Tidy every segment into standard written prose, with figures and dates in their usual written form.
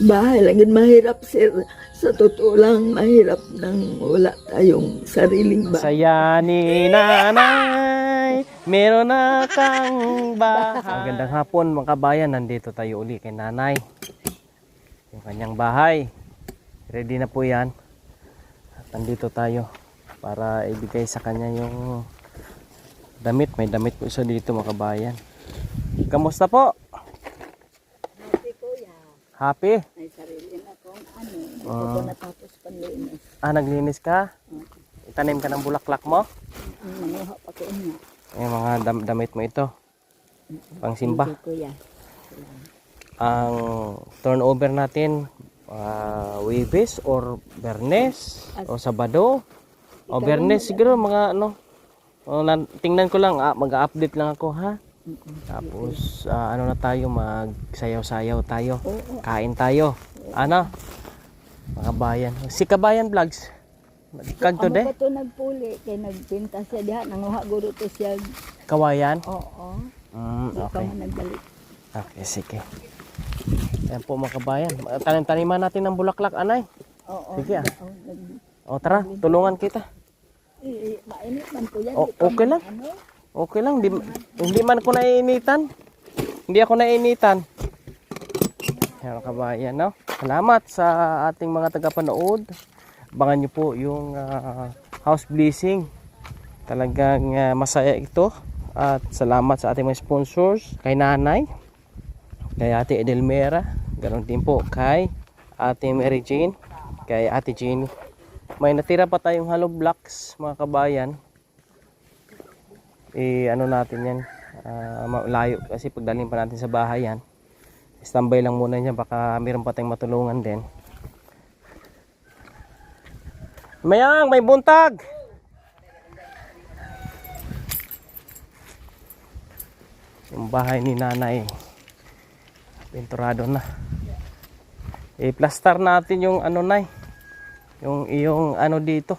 bahay lagi mahirap sir. Sa totoo lang, mahirap nang wala tayong sariling bahay. Saya ni nanay, meron na kang bahay. Magandang hapon mga kabayan, nandito tayo uli kay nanay. Yung kanyang bahay. Ready na po yan. At nandito tayo para ibigay sa kanya yung damit. May damit po siya dito mga kabayan. Kamusta po? Happy kuya. Happy? May sarili na kong hindi ko natapos panlinis. Naglinis ka? Itanim ka ng bulaklak mo? Nanguha pa ko niya. Yung mga damit mo ito. Pang simba. Thank you, kuya. Ang turnover natin Webes or Bernes o Sabado o Bernes siguro mga ano tingnan ko lang mag-update lang ako ha. Tapos ano na tayo, magsayaw-sayaw tayo, kain tayo, ano mga bayan, si Kabayan Vlogs nagkanto de Amo pa to nagpuli kay nagpinta siya diha, nanguha guro to siya. Kawayan. Oo. Okay. Nagbalik. Okay, sige. Ayan po mga kabayan, tanim-taniman natin ng bulaklak, anay. Oo. Sige o tara, tulungan kita. Mainit man ko yan. Okay lang. Okay lang, hindi man ako naiinitan. Hindi ako naiinitan. Ayan mga kabayan, no? Salamat sa ating mga tagapanood. Abangan nyo po yung house blessing. Talagang masaya ito. At salamat sa ating mga sponsors. Kay nanay, kay ate Edelmera, ganoon din po kay ate Mary Jane, kay ate Jenny. May natira pa tayong hollow blocks mga kabayan. Ano natin yan, layo kasi pagdaling pa natin sa bahay yan. Standby lang muna niya, baka mayroon pa tayong matulungan din. Mayang, may buntag! Yung bahay ni nanay pinturado na. I-plaster natin yung ano nay, yung iyong ano dito.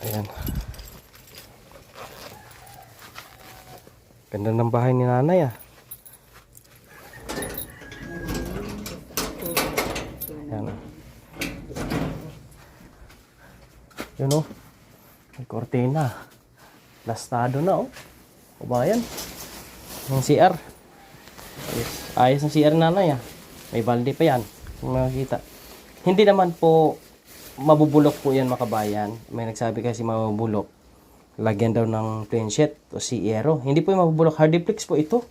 Ayan. Ganda ng bahay ni nanay ah. Ayan. Yun oh. May kortina. Plastado na oh. Kabayan. Yung CR. Ayos ng CR nanay ah. May balde pa yan. Kung makikita. Hindi naman po mabubulok po yan mga kabayan. May nagsabi kasi mabubulok. Lagyan daw ng twin sheet o CR. Hindi po yung mabubulok. Hardiplex po ito.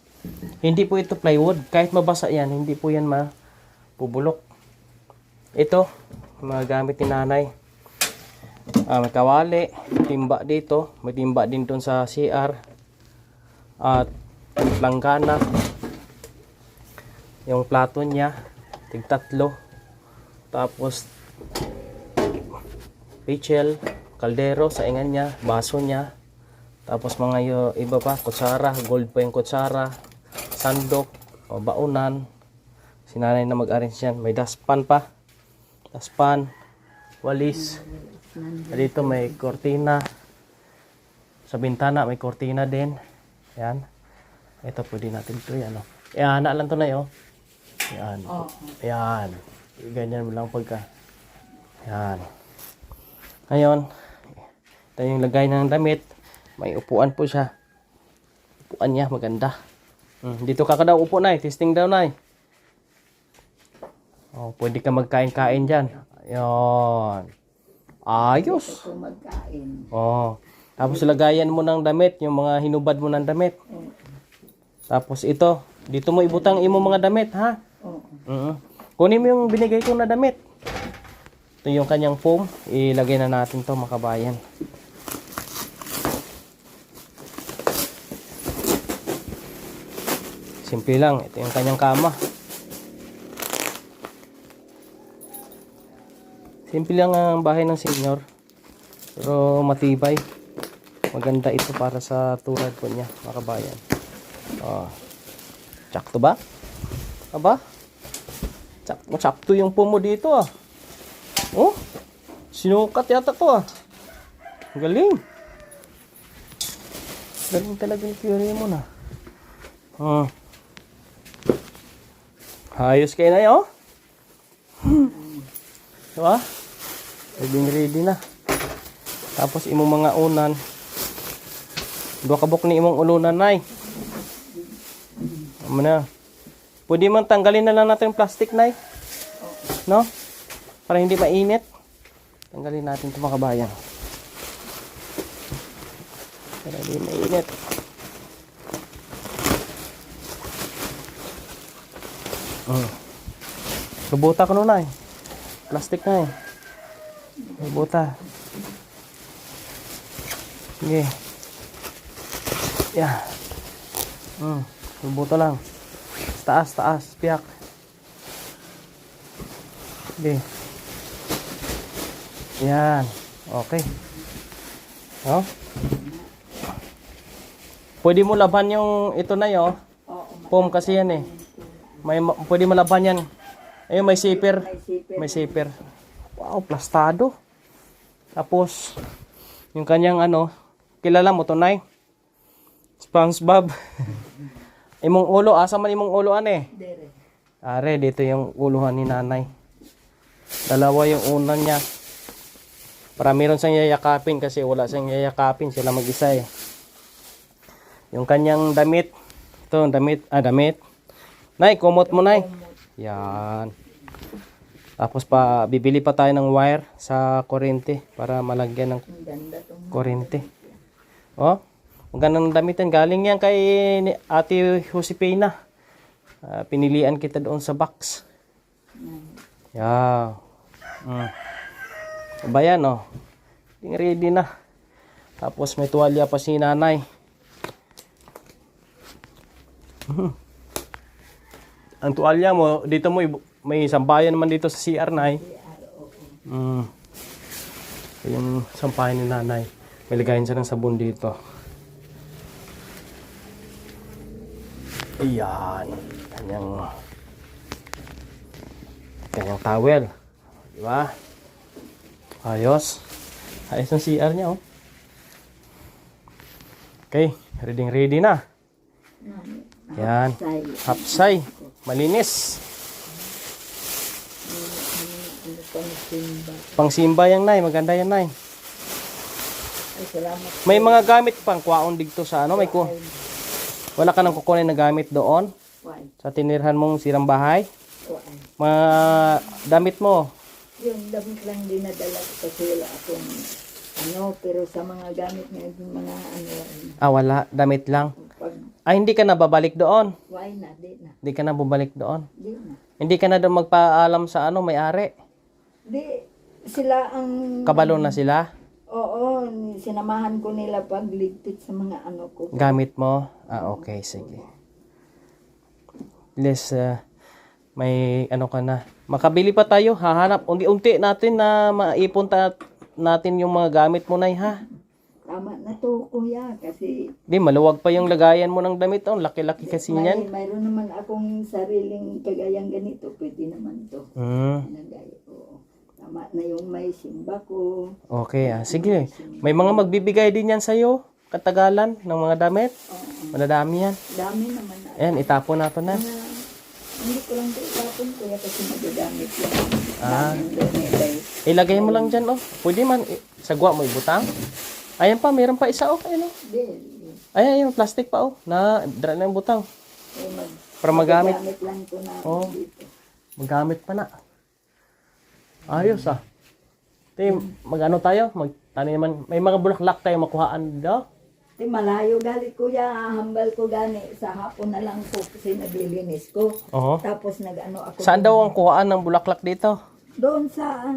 Hindi po ito plywood. Kahit mabasa yan, hindi po yan mabubulok. Ito, mga gamit ni nanay. May kawali, timba dito. May timba din doon sa CR. At langgana. Yung plato niya, tig-tatlo. Tapos pichel, kaldero sa ingan niya, baso niya. Tapos mga iba pa, kutsara, gold pa yung kutsara, sandok, o baunan. Sinanay na mag-arrange yan. May daspan pa. Daspan, walis. Dito may kortina. Sa bintana may kortina din. Yan. Ito pwede natin ito yan. Yan, naalan to na yun. Yan. Yan. Ganyan mo lang pagka. Yan. Ngayon, ito yung lagay ng damit. May upuan po siya. Upuan niya, maganda. Dito ka daw upo na. Testing daw na. Pwede ka magkain-kain dyan. Ayan. Ayos. Tapos lagayan mo ng damit, yung mga hinubad mo ng damit. Tapos ito, dito mo ibutang imo mga damit, ha? Kunin mo yung binigay ko na damit. Ito yung kanyang foam. Ilagay na natin to mga kabayan. Simple lang. Ito yung kanyang kama. Simple lang ang bahay ng senyor. Pero matibay. Maganda ito para sa tulad po niya, mga kabayan. Sakto ba? Aba? Sakto yung pumo dito ah. Oh, sinukat yata to ah. Galing. Galing talaga yung Fury mo na. Oh. Ayos kayo na yun, oh. Diba? Ready na. Tapos imong mga unan. Dua kabok ni imong ulunan, nay. Ano na? Pwede man tanggalin na lang natin yung plastic, nay. No? Para hindi mainit. Tanggalin natin ito, mga kabayan. Para hindi mainit. Lubuta ko nun, nay. Plastic na eh. Lubuta. Sige. Yeah. Lubuta lang. Taas. Piyak. Sige. Yan. Okay. Oh. Pwede mo laban yung ito na yun. Foam kasi yan eh. Pwede mo laban yan. Ayun, may zipper. May zipper. Wow, plastado. Tapos, yung kanyang ano, kilala mo to, nay? SpongeBob. Imong ulo, asa man imong ulo, ane? Are, dito yung uluhan ni nanay. Dalawa yung unan niya. Para meron siyang yayakapin kasi wala siyang yayakapin. Sila mag-isa eh. Yung kanyang damit. Ito, damit. Nay, kumot mo, nay. Yan. Tapos bibili pa tayo ng wire sa kuryente para malagyan ng kuryente. Oh, magandang damit yan. Galing yan kay Ate Josepina. Pinilian kita doon sa box. Yeah. Bayan, oh. Ready na. Tapos may tuwalya pa si nanay. Ang tuwalya mo, dito mo may sampayan naman dito sa CR, nay. Yung sampayan ni nanay. May lagayin siya ng sabon dito. Ayan. Kanyang towel. Diba? Ayos. Ayos ang CR niya, oh. Okay. Ready na. Yan. Hapsay. Malinis. Pangsimba yan, nay. Maganda yan, nay. May mga gamit pang kwaon dito sa ano. Wala ka nang kukunin na gamit doon? Sa tinirhan mong sirang bahay? Mga damit mo? Yung damit lang dinadala ko kasi wala akong pero sa mga gamit ngayon, yung mga wala. Damit lang. pag Hindi ka na babalik doon? why na, di na. Hindi ka na bumalik doon? Di na. Hindi ka na doon magpaalam sa may-ari? Di, sila ang... Kabalo na sila? Oo, sinamahan ko nila pagligpit sa mga ko. Gamit mo? Okay, sige. Let's, may ka na. Makabili pa tayo, hahanap. Unti-unti natin na maipon natin yung mga gamit mo, nay, ha? Tama na to, kuya, kasi... Di, maluwag pa yung lagayan mo ng damit. Laki-laki kasi niyan. Mayroon naman akong sariling kagayang ganito. Pwede naman to. Nagaya ko. Tama na yung may simba ko. Okay, sige. May mga magbibigay din yan sa'yo. Katagalan ng mga damit. Madadami yan. Dami naman na. Ayan, itapon natin na. Hindi ko lang ito itapon, kuya, kasi magagamit yan. Ilagay mo lang dyan, oh. Pwede man. Sagwa mo ibutang. Ayan pa, meron pa isa, oh. Ayan, oh. Ayan, yung plastic pa, oh. Dala na yung butang. Para magamit. Magamit lang ito na dito. Magamit pa na. Ayos, ah. Mag-ano tayo? Magtani naman. May mga bulaklak tayo makuhaan daw. Malayo galit, kuya. Hambal ko gani. Sa hapon na lang po kasi naglilinis ko. Tapos nag-ano ako. Saan daw ang kuhaan ng bulaklak dito? Doon sa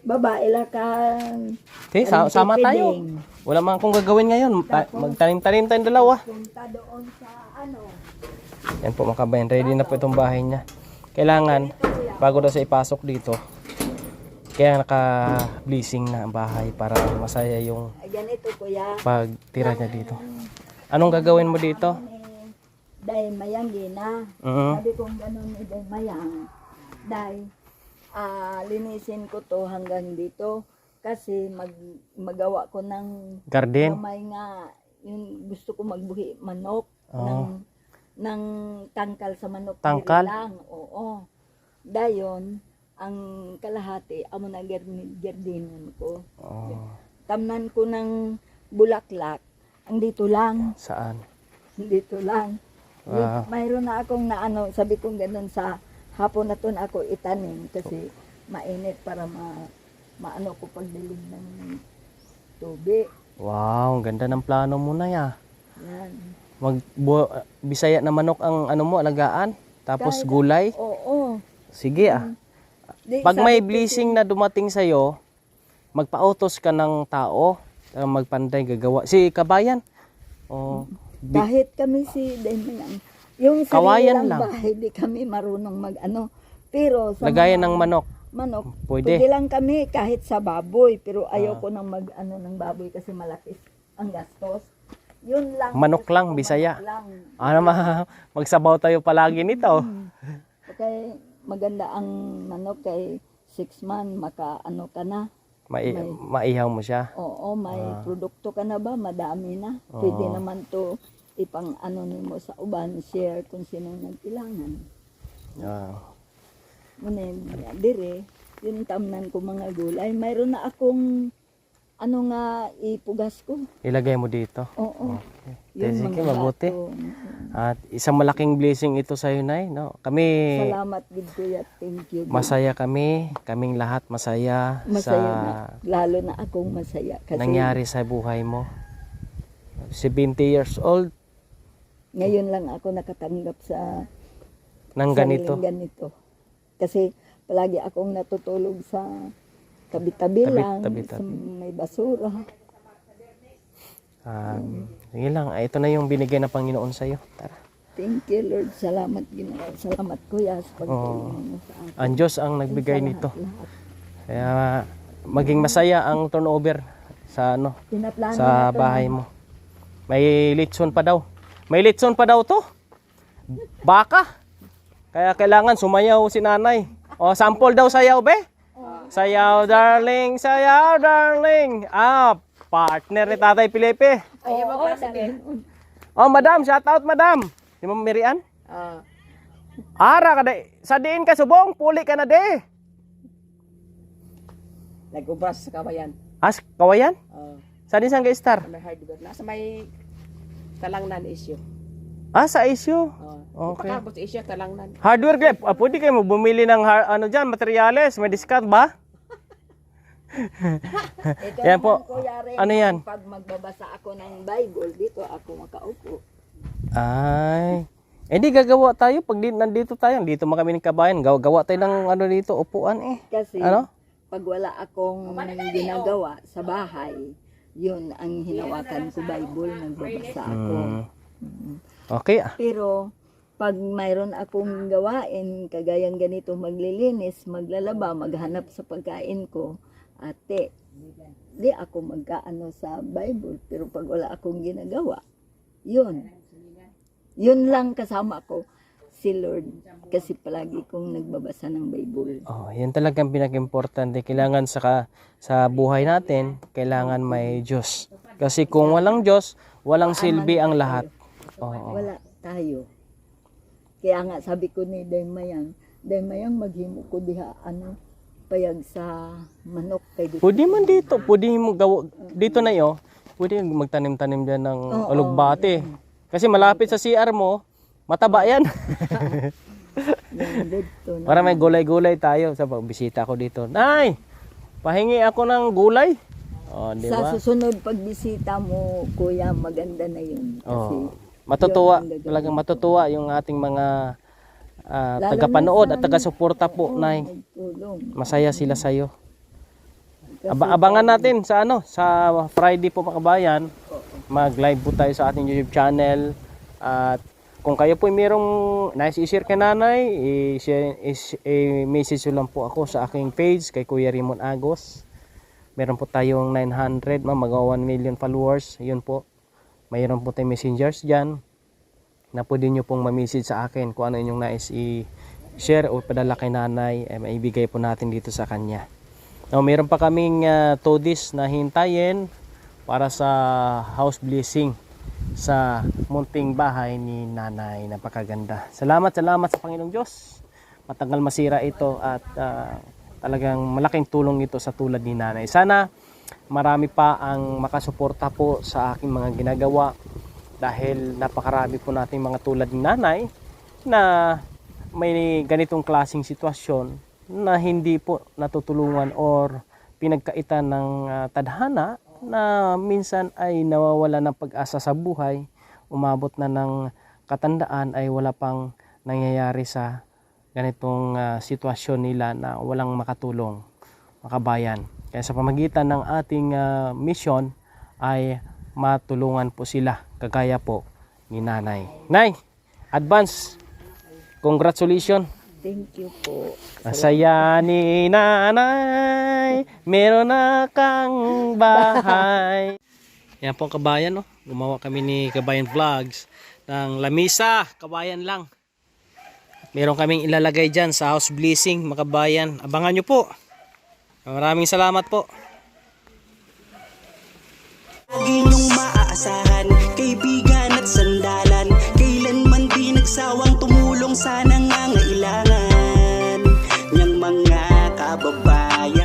babae lakan. Okay, sama tayo. Wala man akong gagawin ngayon. Magtanim-tanim tayong dalawa. Punta doon sa Yan po, mga kabayan. Ready na po itong bahay niya. Kailangan, bago na siya ipasok dito, kaya naka-blessing na ang bahay para masaya yung ganito, kuya. pagtira niya dito. Anong gagawin mo dito? Dahil mayang gina. Sabi kong ganun ni Day Mayang. Dahil linisin ko to hanggang dito. Kasi magawa ko ng garden. May nga, yung gusto ko magbuhi manok ng ng tangkal sa manok. Tangkal? Diri lang, oo. Dayon, ang kalahati, amo na gerdinon ko. Oh, Tamnan ko ng bulaklak, ang dito lang, saan? dito lang. Wow. Mayroon na akong naano, sabi kong ganun sa hapon na to na ako itanim kasi mainit para maano ko pagdilig ng tubig. Wow, ang ganda ng plano mo na ya. Yan. Bisaya na manok ang ano mo, alagaan. Tapos Kahit- gulay. Oo. Sige ah. Di, Pag sabi may ko, blessing na dumating sa'yo, magpa-autos ka ng tao. Magpanday, gagawa. Si Kabayan. Oh, kahit kami si Demian, yung sarili Kawayan lang lang. bahay, di kami marunong mag-ano. Pero sa lagayan mga ng manok. manok, Pwede. pwede lang kami kahit sa baboy. Pero ayoko nang mag-ano ng baboy kasi malaki ang gastos. Yun lang. Manok gusto lang, ko, Bisaya. manok lang. Ano magsabaw tayo palagi nito. Kaya maganda ang manok kay 6 months, maka-ano ka na. Maihaw mo siya. Oo, may produkto ka na ba? Madami na. Pwede naman to ipang ano nimo sa uban, share kung sino nagkailangan. Ah. Muna dire, yung tamnan ko mga gulay. Mayroon na akong ano nga ipugas ko. Ilagay mo dito. Oo. Okay. Yung Sige, mga mabuti. bato. At isang malaking blessing ito sa iyo, Nay. No? Kami, Salamat gid kuya. Thank you. masaya kami. Kaming lahat masaya, Masaya na. sa Lalo na akong masaya. Kasi nangyari sa buhay mo. 70 years old ngayon lang ako nakatanggap sa ng ganito. sariling ganito. Kasi palagi akong natutulog sa tabi-tabi lang, Tabi-tabi. sa may basura. Sige lang, ito na yung binigay na Panginoon sa iyo. Tara. Thank you, Lord. Salamat, Ginoo. Salamat, Kuya, sa pagtulong mo sa akin. Ang Diyos ang nagbigay Sa nito. lahat-lahat. Kaya maging masaya ang turnover sa Pinaplano sa na to, bahay no? mo. May litson pa daw. May litson pa daw to. Baka. Kaya kailangan sumayaw si nanay. O, sample daw sayaw, be. Sayaw, darling. Sayaw, darling. Partner ni Tatay Felipe. Oo, dahil- Oh, madam. Shout out, madam. Si Ma'am Mirian. Ara ka de. Sa diin ka subong. Puli ka na de. Nag-ubras sa kawayan. Kawayan? Uh, Sa diin sang star? may hardware. Nasa may talangnan issue. Sa issue. Okay. Pagkabot sa issue, talangnan. Hardware grip. Pwede kayo mo bumili ng ano dyan, materyales. May discount ba? Ito Yan naman, po. Kuya Ren, Ano yan? pag magbabasa ako ng Bible, dito ako makaupo. Ay. Di gagawa tayo. Pag nandito tayo, dito man kami ng Kabayan. Gawa tayo ng ano dito, upuan eh. Kasi Ano? pag wala akong ginagawa sa bahay, yun ang hinawakan ko Bible, nagbabasa ako. Okay. Pero pag mayroon akong gawain, kagayang ganito, maglilinis, maglalaba, maghanap sa pagkain ko, ate, di ako magkaano sa Bible. Pero pag wala akong ginagawa, yun lang kasama ko si Lord, kasi palagi kong nagbabasa ng Bible. Yan talagang pinaka-importante. Kailangan sa buhay natin, kailangan may Diyos. Kasi kung walang Diyos, walang silbi ang lahat. Wala tayo. Kaya nga sabi ko ni Daymayang maghimo ko diha payag sa manok kay dito. Pwede man dito. Pwede mo gawa dito na yo. Pwede magtanim-tanim dyan ng alugbate. Kasi malapit sa CR mo, mataba yan. Yan, dito na. Para may gulay-gulay tayo sa pagbisita ko dito. Nay, pahingi ako ng gulay. Di Sa ba? susunod pagbisita mo, kuya, maganda na yun. Kasi Matutuwa, yun ang gagawin talagang matutuwa yung ating mga Lalo taga-panood na at taga-suporta po, Nay. nagtulong. Masaya sila sa iyo. Kasi Abangan natin sa sa Friday po mga kabayan. Mag-live po tayo sa ating YouTube channel. At kung kayo po mayroong nice i-share kay nanay, i-message lang po ako sa aking page kay Kuya Raymond Agos. Meron po tayong 900, mag 1 million followers. Yun po. Mayroon po tayong messengers dyan na pwede nyo pong ma-message sa akin kung ano inyong nais i-share o padala kay nanay, maibigay po natin dito sa kanya. Now, mayroon pa kaming 2 days na hintayin para sa house blessing. sa munting bahay ni nanay. Napakaganda. Salamat sa Panginoong Diyos. Matagal masira ito at talagang malaking tulong ito sa tulad ni nanay. Sana marami pa ang makasuporta po sa aking mga ginagawa dahil napakarami po nating mga tulad ni nanay na may ganitong klaseng sitwasyon na hindi po natutulungan or pinagkaitan ng tadhana na minsan ay nawawala ng pag-asa sa buhay, umabot na ng katandaan ay wala pang nangyayari sa ganitong sitwasyon nila na walang makatulong, makabayan. Kaya sa pamagitan ng ating mission ay matulungan po sila kagaya po ni nanay. Nay, advance congratulations. Thank you po. Masaya ni nanay, meron na kang bahay. Yan po ang kabayan, no? Gumawa kami ni Kabayan Vlogs ng lamisa, kabayan lang. Meron kaming ilalagay dyan sa house blessing, mga kabayan. Abangan nyo po. Maraming salamat po. Lagi niyong maaasahan, kaibigan at sandalan. Kailanman di nagsawang tumulong, sanang